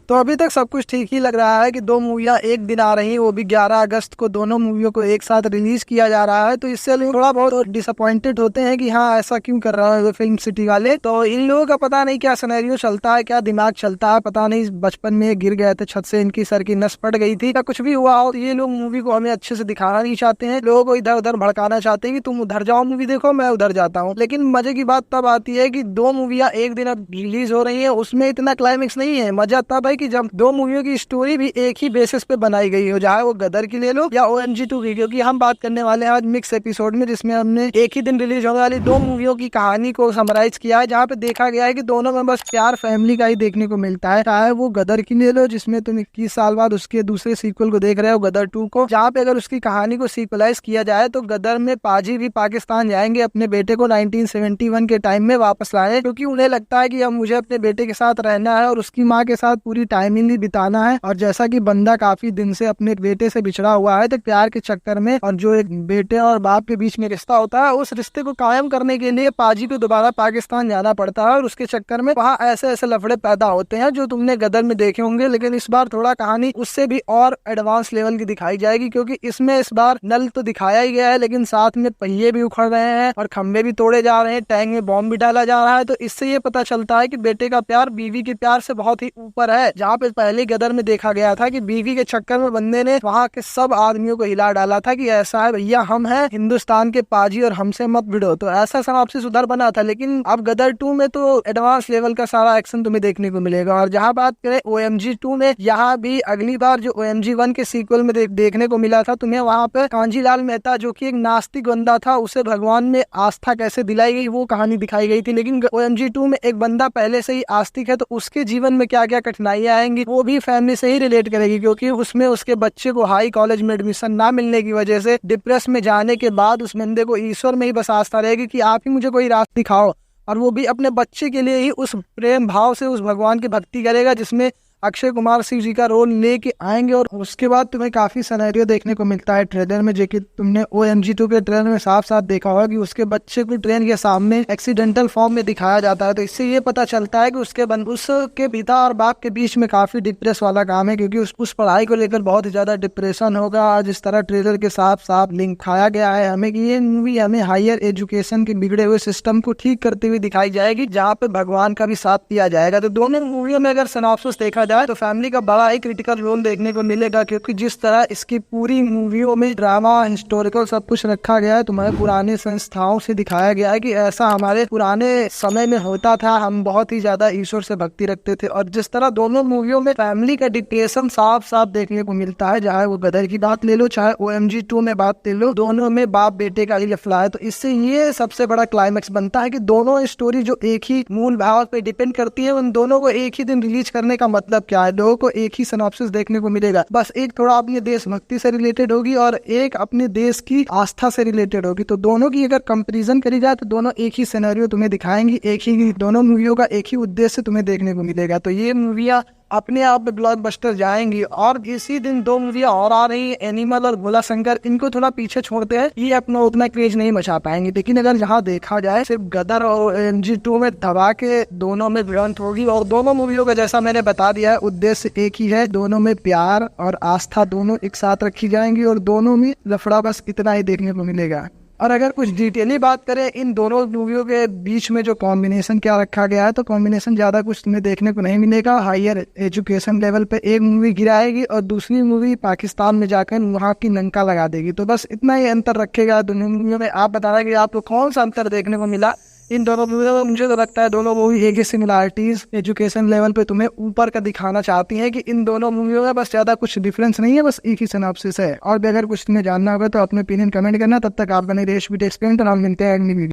तो अभी तक सब कुछ ठीक ही लग रहा है कि दो मूवियाँ एक दिन आ रही हैं, वो भी 11 अगस्त को दोनों मूवियों को एक साथ रिलीज किया जा रहा है। तो इससे लोग थोड़ा बहुत डिसअपॉइंटेड होते हैं कि हाँ ऐसा क्यों कर रहा है फिल्म सिटी वाले। तो इन लोगों का पता नहीं क्या सिनेरियो चलता है, क्या दिमाग चलता है, पता नहीं बचपन में गिर गए थे छत से, इनकी सर की नस फट गई थी या कुछ भी हुआ हो। ये लोग मूवी को हमें अच्छे से दिखाना नहीं चाहते हैं, लोगों को इधर उधर भड़काना चाहते हैं कि तुम उधर जाओ मूवी देखो, मैं उधर जाता हूँ। लेकिन मजे की बात तब आती है कि दो मूवियाँ एक दिन अब रिलीज हो रही है, उसमें इतना क्लाइमेक्स नहीं है। मजा तब है कि जब दो मूवियों की स्टोरी भी एक ही बेसिस पे बनाई गई हो, चाहे वो गदर की ले लो या OMG 2 की। क्योंकि हम बात करने वाले हैं आज मिक्स एपिसोड में, जिसमें हमने एक ही दिन रिलीज होने वाली दो मूवियों की कहानी को समराइज किया है, जहाँ पे देखा गया है कि दोनों में बस प्यार फैमिली का ही देखने को मिलता है। चाहे वो गदर की ले लो, जिसमें तुम 21 साल बाद उसके दूसरे सीक्वल को देख रहे हो, गदर 2 को, जहाँ पे अगर उसकी कहानी को सीक्वलाइज किया जाए तो गदर में पाजी भी पाकिस्तान जाएंगे अपने बेटे को 1971 के टाइम में वापस लाने, क्योंकि उन्हें लगता है कि अब मुझे अपने बेटे के साथ रहना है और उसकी माँ के साथ पूरी टाइमिंग भी बिताना है। और जैसा कि बंदा काफी दिन से अपने बेटे से बिछड़ा हुआ है, तो प्यार के चक्कर में और जो एक बेटे और बाप के बीच में रिश्ता होता है, उस रिश्ते को कायम करने के लिए पाजी को दोबारा पाकिस्तान जाना पड़ता है। और उसके चक्कर में वहाँ ऐसे ऐसे लफड़े पैदा होते हैं जो तुमने गदर में देखे होंगे। लेकिन इस बार थोड़ा कहानी उससे भी और एडवांस लेवल की दिखाई जाएगी, क्योंकि इसमें इस बार नल तो दिखाया ही गया है, लेकिन साथ में पहिए भी उखड़ रहे हैं और खंबे भी तोड़े जा रहे हैं, टैंक में बॉम्ब भी डाला जा रहा है। तो इससे ये पता चलता है कि बेटे का प्यार बीवी के प्यार से बहुत ही ऊपर है। जहाँ पे पहले गदर में देखा गया था कि बीवी के चक्कर में बंदे ने वहाँ के सब आदमियों को हिला डाला था कि ऐसा है भैया, हम हैं हिंदुस्तान के पाजी और हमसे मत भिड़ो। तो ऐसा सिनॉप्सिस उधर बना था। लेकिन अब गदर 2 में तो एडवांस लेवल का सारा एक्शन तुम्हें देखने को मिलेगा। और जहाँ बात करें OMG 2 में, यहाँ भी अगली बार जो OMG 1 के सीक्वल में देखने को मिला था तुम्हें, वहाँ पे कांजीलाल मेहता जो कि एक नास्तिक बंदा था, उसे भगवान में आस्था कैसे दिलाई गई वो कहानी दिखाई गई थी। लेकिन OMG 2 में एक बंदा पहले से ही आस्तिक है, तो उसके जीवन में क्या क्या कठिनाइयां आएंगी वो भी फैमिली से ही रिलेट करेगी। क्योंकि उसमें उसके बच्चे को हाई कॉलेज में एडमिशन ना मिलने की वजह से डिप्रेस में जाने के बाद उस बंदे को ईश्वर में ही बस आस्था रहेगी कि आप ही मुझे कोई रास्ता दिखाओ। और वो भी अपने बच्चे के लिए ही उस प्रेम भाव से उस भगवान की भक्ति करेगा, जिसमें अक्षय कुमार शिव जी का रोल लेके आएंगे। और उसके बाद तुम्हें काफी सिनेरियो देखने को मिलता है ट्रेलर में, जो कि तुमने OMG 2 के ट्रेलर में साफ साफ देखा होगा कि उसके बच्चे को ट्रेन के सामने एक्सीडेंटल फॉर्म में दिखाया जाता है। तो इससे ये पता चलता है कि उसके पिता और बाप के बीच में काफी डिप्रेस वाला काम है, क्योंकि उस पढ़ाई को लेकर बहुत ही ज्यादा डिप्रेशन होगा। जिस तरह ट्रेलर के साफ साफ लिंक खाया गया है हमें कि ये मूवी हमें हायर एजुकेशन के बिगड़े हुए सिस्टम को ठीक करते हुए दिखाई जाएगी, जहाँ पे भगवान का भी साथ दिया जाएगा। तो दोनों मूवियों में अगर सिनॉप्सिस देखा तो फैमिली का बड़ा ही क्रिटिकल रोल देखने को मिलेगा। क्योंकि जिस तरह इसकी पूरी मूवियों में ड्रामा हिस्टोरिकल सब कुछ रखा गया है, तुम्हारे पुराने संस्थाओं से दिखाया गया है कि ऐसा हमारे पुराने समय में होता था, हम बहुत ही ज्यादा ईश्वर से भक्ति रखते थे। और जिस तरह दोनों मूवियों में फैमिली का डिक्टेशन साफ साफ देखने को मिलता है, चाहे वो गदर की बात ले लो चाहे OMG 2 में बात ले लो, दोनों में बाप बेटे का ही लफड़ा है। तो इससे ये सबसे बड़ा क्लाइमेक्स बनता है कि दोनों स्टोरी जो एक ही मूल भाव पे डिपेंड करती है, उन दोनों को एक ही दिन रिलीज करने का मतलब क्या है। लोगों को एक ही सिनॉप्सिस देखने को मिलेगा, बस एक थोड़ा अपने देशभक्ति से रिलेटेड होगी और एक अपने देश की आस्था से रिलेटेड होगी। तो दोनों की अगर कंपैरिजन करी जाए तो दोनों एक ही सिनेरियो तुम्हें दिखाएंगी, एक ही दोनों मूवियों का एक ही उद्देश्य तुम्हें देखने को मिलेगा। तो ये मूवियाँ अपने आप में ब्लॉकबस्टर जाएंगी। और इसी दिन दो मूवियाँ और आ रही है, एनिमल और भोला शंकर। इनको थोड़ा पीछे छोड़ते हैं, ये अपना उतना क्रेज नहीं मचा पाएंगे। लेकिन अगर यहाँ देखा जाए सिर्फ गदर और OMG 2 में दबा के दोनों में भिड़ंत होगी। और दोनों मूवियों का जैसा मैंने बता दिया है उद्देश्य एक ही है, दोनों में प्यार और आस्था दोनों एक साथ रखी जाएंगी और दोनों में लफड़ा बस इतना ही देखने को मिलेगा। और अगर कुछ डिटेली बात करें इन दोनों मूवियों के बीच में जो कॉम्बिनेशन क्या रखा गया है, तो कॉम्बिनेशन ज्यादा कुछ तुम्हें देखने को नहीं मिलेगा। हायर एजुकेशन लेवल पे एक मूवी गिराएगी और दूसरी मूवी पाकिस्तान में जाकर वहाँ की लंका लगा देगी। तो बस इतना ही अंतर रखेगा दोनों मूवियों में। आप बताना कि आपको कौन सा अंतर देखने को मिला इन दोनों मूवियों में। मुझे तो लगता है दोनों मूवी एक ही सिमिलरिटीज एजुकेशन लेवल पे तुम्हें ऊपर का दिखाना चाहती है कि इन दोनों मूवियों में बस ज्यादा कुछ डिफरेंस नहीं है, बस एक ही सिनॉप्सिस है। और भी अगर कुछ तुम्हें जानना होगा तो अपने ओपिनियन कमेंट करना। तब तक आप बने रेश वीडियो एक्सप्लेन। तो हम मिलते हैं अगली वीडियो।